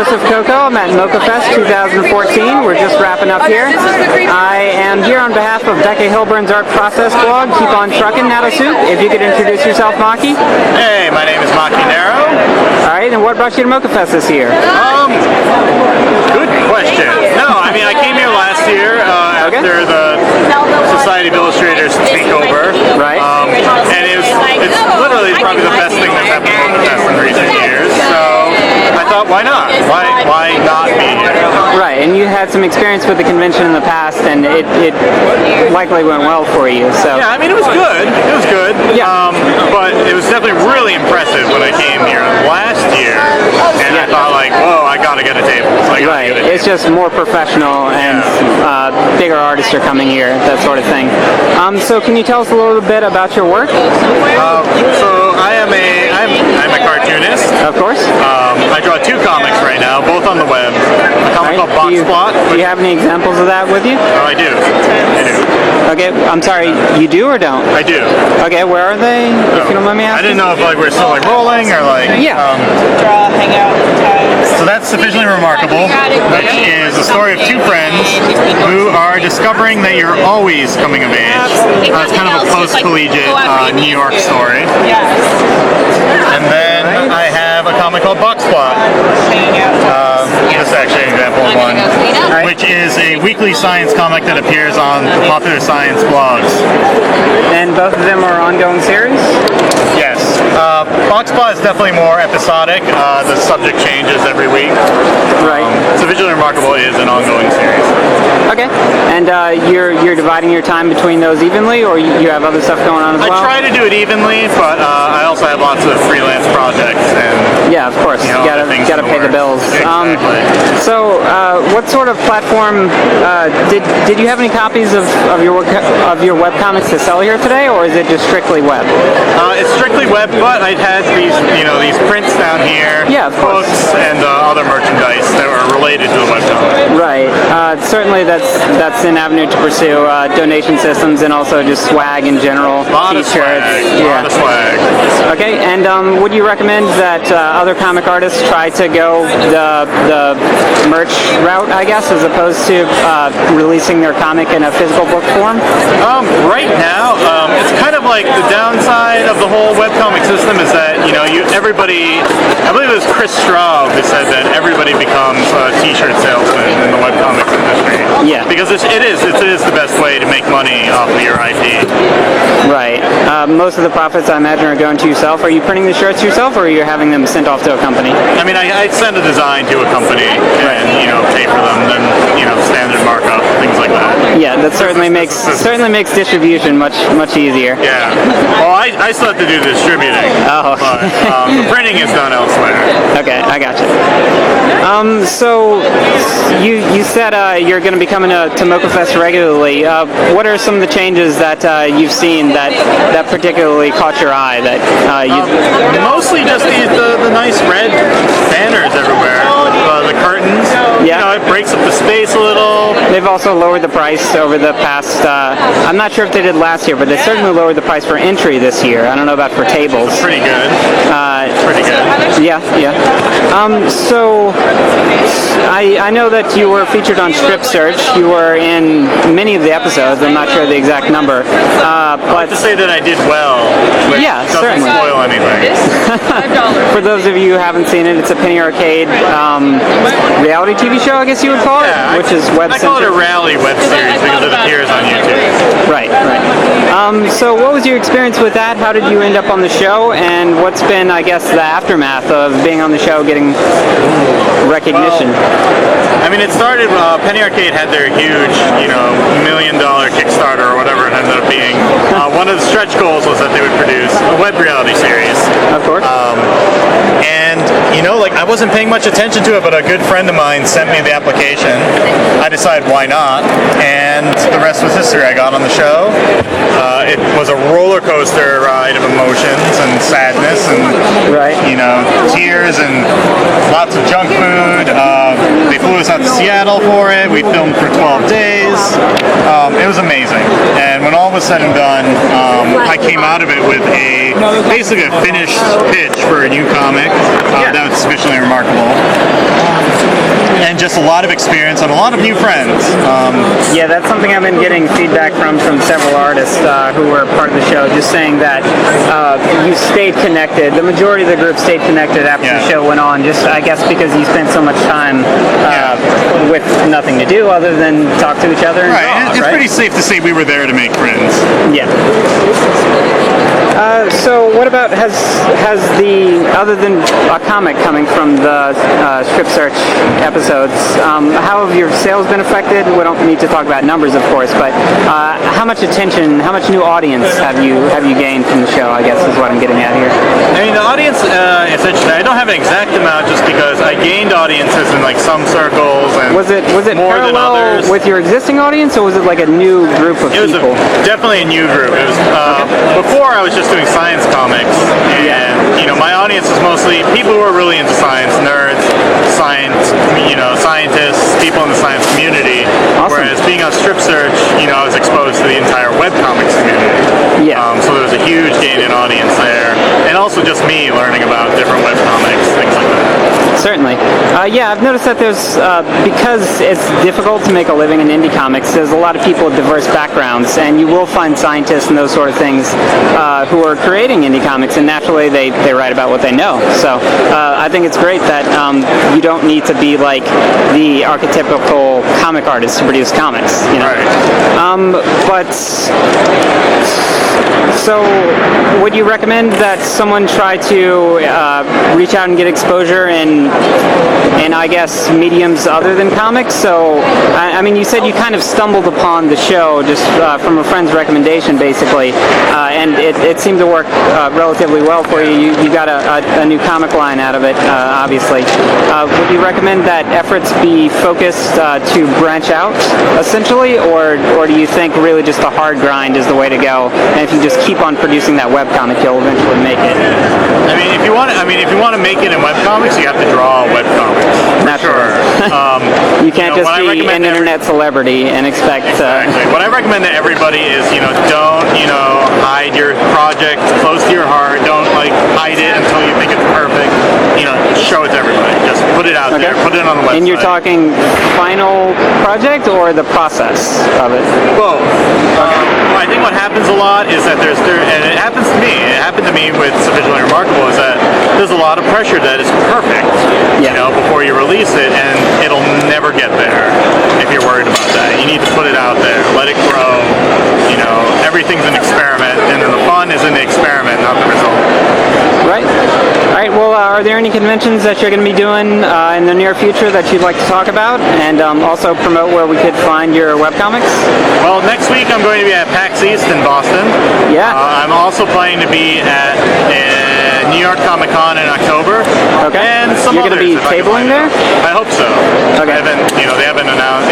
Joseph Coco. I'm at MoCCA Fest 2014. We're just wrapping up here. I am here on behalf of Becca Hilburn's Art Process blog. Keep on trucking, Naro Soup. If you could introduce yourself, Maki. Hey, my name is Maki Naro. Alright, and what brought you to MoCCA Fest this year? Good question. No, I mean, I came here last year after the Society of Illustrators takeover. Right. And it's literally probably the best thing that's happened to MoCCA Fest in recent years. So I thought, why not? Why not be here? Right, and you had some experience with the convention in the past, and it likely went well for you. So yeah, I mean, it was good. It was good. Yeah. But it was definitely really impressive when I came here last year, and I thought like, whoa, I gotta get a table. So right, it's just more professional, and bigger artists are coming here, that sort of thing. So can you tell us a little bit about your work? So I'm a cartoonist. Of course. I draw 2 comics right now, both on the web. A comic called Box Plot. Do you have any examples of that with you? Oh, I do. Okay, I'm sorry, you do or don't? I do. Okay, where are they, if you don't mind me asking? I didn't know if we're still rolling or draw, hang out, So that's Sufficiently Remarkable, which is a story of 2 friends who are discovering that you're always coming of age. It's kind of a post-collegiate New York story. And then I have a comic called Box Plot. This is actually an example of one, which is a weekly science comic that appears on the popular science blogs. And both of them are ongoing series? Yes. Box Plot is definitely more episodic. The subject changes every week. Right. Sufficiently Remarkable is an ongoing series. Okay. And you're dividing your time between those evenly, or you have other stuff going on as well? I try to do it evenly, but I also have lots of freelance projects and yeah, of course. You gotta pay the bills. Exactly. So, what sort of platform did you have any copies of your webcomics to sell here today, or is it just strictly web? It's strictly web, but I had these prints down here, books and other merchandise that were related to the webcomic. Right. Certainly, that's an avenue to pursue. Donation systems and also just swag in general. T-shirts. Lot of swag. Okay. And would you recommend that other comic artists try to go the merch route, I guess, as opposed to releasing their comic in a physical book form? Right now, it's kind of like the downside of the whole webcomic system is that everybody. I believe it was Chris Straub who said that everybody becomes a T-shirt salesman in the webcomics industry. Yeah. Because it is the best way to make money off of your IP. Right. Most of the profits, I imagine, are going to yourself. Are you printing the shirts yourself, or are you having them sent off to a company? I mean, I send a design to a company and pay for them, then standard markup, things like that. Yeah, that certainly makes distribution much easier. Yeah. Well, I still have to do the distributing. Oh. But the printing is done elsewhere. Okay, I gotcha. So you said you're going to be coming to MoCCA Fest regularly. What are some of the changes that you've seen that particularly caught your eye? Mostly just the nice red banners everywhere. The curtains. Yeah. It breaks up the space a little. They've also lowered the price over the past. I'm not sure if they did last year, but they certainly lowered the price for entry this year. I don't know about for tables. It's pretty good. Pretty good. Yeah. So I know that you were featured on Strip Search. You were in many of the episodes. I'm not sure the exact number. But to say that I did well. Yeah, doesn't certainly. Spoil anything. For those of you who haven't seen it, it's a Penny Arcade reality TV show, I guess you would call it, which is web-centered. I call it a rally web series because it appears on YouTube. Right. So what was your experience with that? How did you end up on the show? And what's been, I guess, the aftermath of being on the show, getting recognition? Well, I mean, it started, Penny Arcade had their huge, $1 million Kickstarter or whatever it ended up being. One of the stretch goals was that they would produce a web reality series. Of course. And, I wasn't paying much attention to it, but a good friend of mine sent me the application. I decided why not, and the rest was history. I got on the show. It was a roller coaster ride of emotions and sadness and, tears and lots of junk food. They flew us out to Seattle for it. We filmed for 12 days. It was amazing. And when all was said and done, I came out of it with basically a finished pitch for a new comic. That was sufficiently remarkable. And just a lot of experience and a lot of new friends. Yeah, that's something I've been getting feedback from several artists who were part of the show, just saying that you stayed connected. The majority of the group stayed connected after the show went on, just I guess because you spent so much time with nothing to do other than talk to each other. And draw, it's pretty safe to say we were there to make friends. Yeah. So what about has the, other than a comic coming from the Strip Search episodes, how have your sales been affected? We don't need to talk about numbers, of course, but how much attention, how much new audience have you gained from the show, I guess is what I'm getting at here. I mean, the audience is interesting. I don't have an exact amount just because I gained audiences in like some circles and was it more than others. With your existing audience, or was it like a new group of people? It was definitely a new group. It was before I was just doing science comics, and you know, my audience was mostly people who are really into science, nerds, scientists, people in the science community. Awesome. Whereas being on Strip Search, you know, I was exposed to the entire webcomics community. Yeah. So there was a huge gain in audience there, and also just me learning about different webcomics, things like that. Certainly. Yeah, I've noticed that there's, because it's difficult to make a living in indie comics, there's a lot of people with diverse backgrounds, and you will find scientists and those sort of things who are creating indie comics, and naturally they write about what they know. So I think it's great that you don't need to be like the archetypical comic artist to produce comics, you know. Right. So would you recommend that someone try to reach out and get exposure in I guess mediums other than comics? So I mean, you said you kind of stumbled upon the show just from a friend's recommendation, basically, and it seemed to work relatively well for you. You got a new comic line out of it, obviously. Would you recommend that efforts be focused to branch out, essentially, or do you think really just a hard grind is the way to go, and if you just keep on producing that webcomic, you'll eventually make it? I mean, if you want to make it in webcomics, you have to draw webcomics. Not sure. You can't just be an internet celebrity and expect. Exactly. What I recommend to everybody is, don't hide your project close to your heart. Don't hide it until you think it's perfect. Show it to everybody. Just put it out there. Put it on the website. And you're talking final project or the process of it? Both. I think what happens a lot is that and it happens to me. It happened to me with Sufficiently Remarkable, is that there's a lot of pressure that is perfect, before you release it, and it'll never get there if you're worried about that. You need to put it out there, let it grow. Everything's an experiment, and then the fun is in the experiment, not the result. Right. All right. Well, are there any conventions that you're going to be doing in the near future that you'd like to talk about, and also promote where we could find your webcomics? Well, next week I'm going to be at PAX East in Boston. Yeah. I'm also planning to be at New York Comic Con in October. Okay. And some You're going to be tabling there? I hope so. Okay. They haven't announced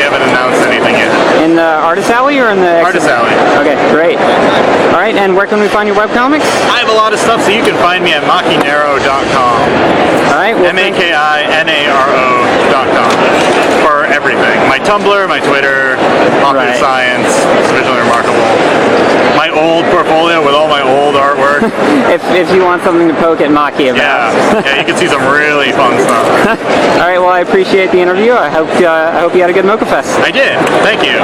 anything yet. In the Artist Alley or in the Artist Alley. Okay, great. All right, and where can we find your webcomics? I have a lot of stuff, so you can find me at MakiNaro.com. All right. Well, MakiNaro.com for everything. My Tumblr, my Twitter, Popular Science, Sufficiently Remarkable. My old portfolio with all my old artwork. if you want something to poke at Maki about. Yeah, you can see some really fun stuff. All right, well, I appreciate the interview. I hope you had a good MoCCA Fest. I did. Thank you.